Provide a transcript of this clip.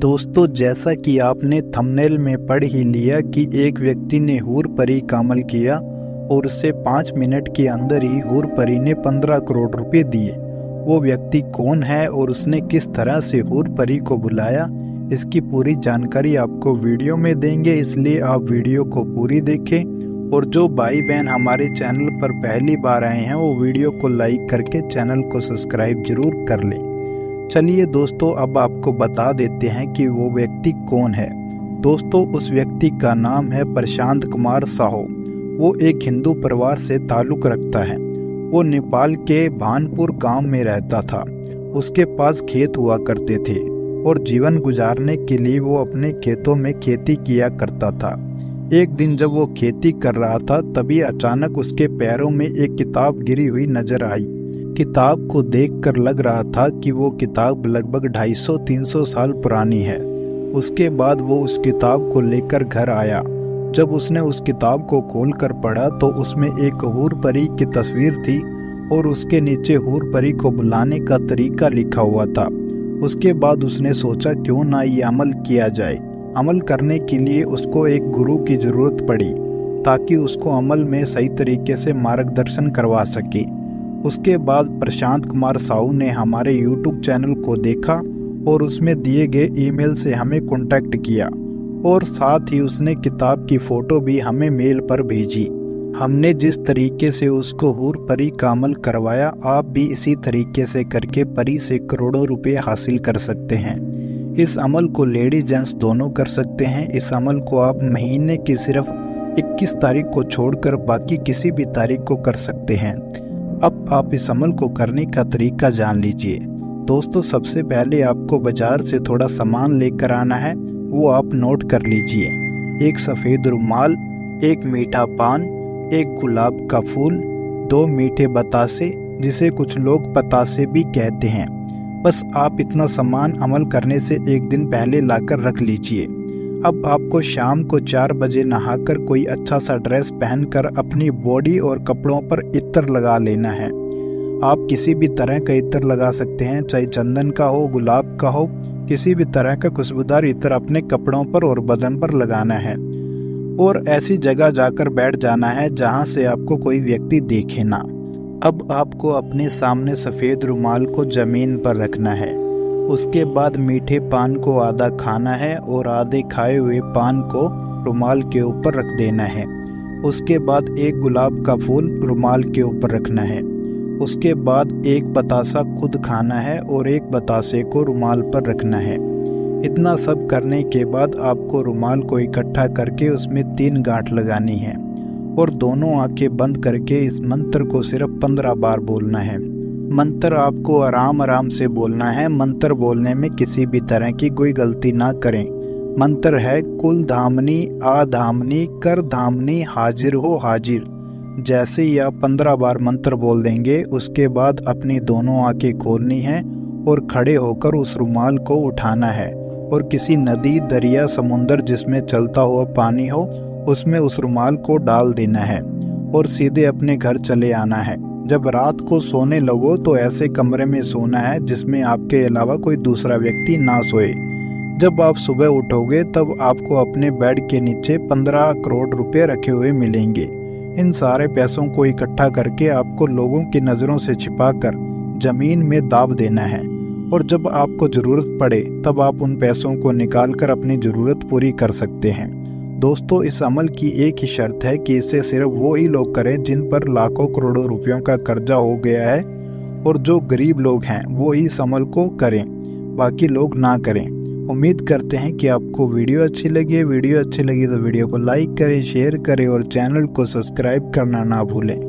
दोस्तों, जैसा कि आपने थंबनेल में पढ़ ही लिया कि एक व्यक्ति ने हूर परी का अमल किया और उसे 5 मिनट के अंदर ही हूर परी ने 15 करोड़ रुपए दिए। वो व्यक्ति कौन है और उसने किस तरह से हूर परी को बुलाया, इसकी पूरी जानकारी आपको वीडियो में देंगे, इसलिए आप वीडियो को पूरी देखें। और जो भाई बहन हमारे चैनल पर पहली बार आए हैं वो वीडियो को लाइक करके चैनल को सब्सक्राइब जरूर कर लें। चलिए दोस्तों, अब आपको बता देते हैं कि वो व्यक्ति कौन है। दोस्तों, उस व्यक्ति का नाम है प्रशांत कुमार साहू। वो एक हिंदू परिवार से ताल्लुक़ रखता है। वो नेपाल के भानपुर गांव में रहता था। उसके पास खेत हुआ करते थे और जीवन गुजारने के लिए वो अपने खेतों में खेती किया करता था। एक दिन जब वो खेती कर रहा था तभी अचानक उसके पैरों में एक किताब गिरी हुई नजर आई। किताब को देखकर लग रहा था कि वो किताब लगभग 250-300 साल पुरानी है। उसके बाद वो उस किताब को लेकर घर आया। जब उसने उस किताब को खोलकर पढ़ा तो उसमें एक हूर परी की तस्वीर थी और उसके नीचे हूर परी को बुलाने का तरीका लिखा हुआ था। उसके बाद उसने सोचा क्यों ना ये अमल किया जाए। अमल करने के लिए उसको एक गुरु की ज़रूरत पड़ी ताकि उसको अमल में सही तरीके से मार्गदर्शन करवा सके। उसके बाद प्रशांत कुमार साहू ने हमारे YouTube चैनल को देखा और उसमें दिए गए ईमेल से हमें कांटेक्ट किया और साथ ही उसने किताब की फ़ोटो भी हमें मेल पर भेजी। हमने जिस तरीके से उसको हूर परी का अमल करवाया, आप भी इसी तरीके से करके परी से करोड़ों रुपए हासिल कर सकते हैं। इस अमल को लेडीज जेंट्स दोनों कर सकते हैं। इस अमल को आप महीने की सिर्फ 21 तारीख को छोड़कर बाकी किसी भी तारीख को कर सकते हैं। अब आप इस अमल को करने का तरीका जान लीजिए। दोस्तों, सबसे पहले आपको बाजार से थोड़ा सामान लेकर आना है, वो आप नोट कर लीजिए। एक सफ़ेद रुमाल, एक मीठा पान, एक गुलाब का फूल, 2 मीठे बतासे जिसे कुछ लोग पतासे भी कहते हैं। बस आप इतना सामान अमल करने से एक दिन पहले लाकर रख लीजिए। अब आपको शाम को 4 बजे नहाकर कोई अच्छा सा ड्रेस पहनकर अपनी बॉडी और कपड़ों पर इत्र लगा लेना है। आप किसी भी तरह का इत्र लगा सकते हैं, चाहे चंदन का हो, गुलाब का हो, किसी भी तरह का खुशबूदार इत्र अपने कपड़ों पर और बदन पर लगाना है और ऐसी जगह जाकर बैठ जाना है जहां से आपको कोई व्यक्ति देखे ना। अब आपको अपने सामने सफ़ेद रुमाल को ज़मीन पर रखना है। उसके बाद मीठे पान को आधा खाना है और आधे खाए हुए पान को रुमाल के ऊपर रख देना है। उसके बाद एक गुलाब का फूल रुमाल के ऊपर रखना है। उसके बाद एक बतासा खुद खाना है और एक बतासे को रुमाल पर रखना है। इतना सब करने के बाद आपको रुमाल को इकट्ठा करके उसमें 3 गांठ लगानी है और दोनों आंखें बंद करके इस मंत्र को सिर्फ 15 बार बोलना है। मंत्र आपको आराम आराम से बोलना है। मंत्र बोलने में किसी भी तरह की कोई गलती ना करें। मंत्र है कुल धामनी आ धामनी कर धामनी हाजिर हो हाजिर। जैसे ही आप 15 बार मंत्र बोल देंगे उसके बाद अपनी दोनों आंखें खोलनी है और खड़े होकर उस रुमाल को उठाना है और किसी नदी, दरिया, समुंदर जिसमें चलता हुआ पानी हो उसमें उस रुमाल को डाल देना है और सीधे अपने घर चले आना है। जब रात को सोने लगो तो ऐसे कमरे में सोना है जिसमें आपके अलावा कोई दूसरा व्यक्ति ना सोए। जब आप सुबह उठोगे तब आपको अपने बेड के नीचे 15 करोड़ रुपए रखे हुए मिलेंगे। इन सारे पैसों को इकट्ठा करके आपको लोगों की नज़रों से छिपाकर जमीन में दाब देना है और जब आपको ज़रूरत पड़े तब आप उन पैसों को निकालकर अपनी ज़रूरत पूरी कर सकते हैं। दोस्तों, इस अमल की एक ही शर्त है कि इसे सिर्फ वो ही लोग करें जिन पर लाखों करोड़ों रुपयों का कर्जा हो गया है और जो गरीब लोग हैं वो ही इस अमल को करें, बाकी लोग ना करें। उम्मीद करते हैं कि आपको वीडियो अच्छी लगी। वीडियो अच्छी लगी तो वीडियो को लाइक करें, शेयर करें और चैनल को सब्सक्राइब करना ना भूलें।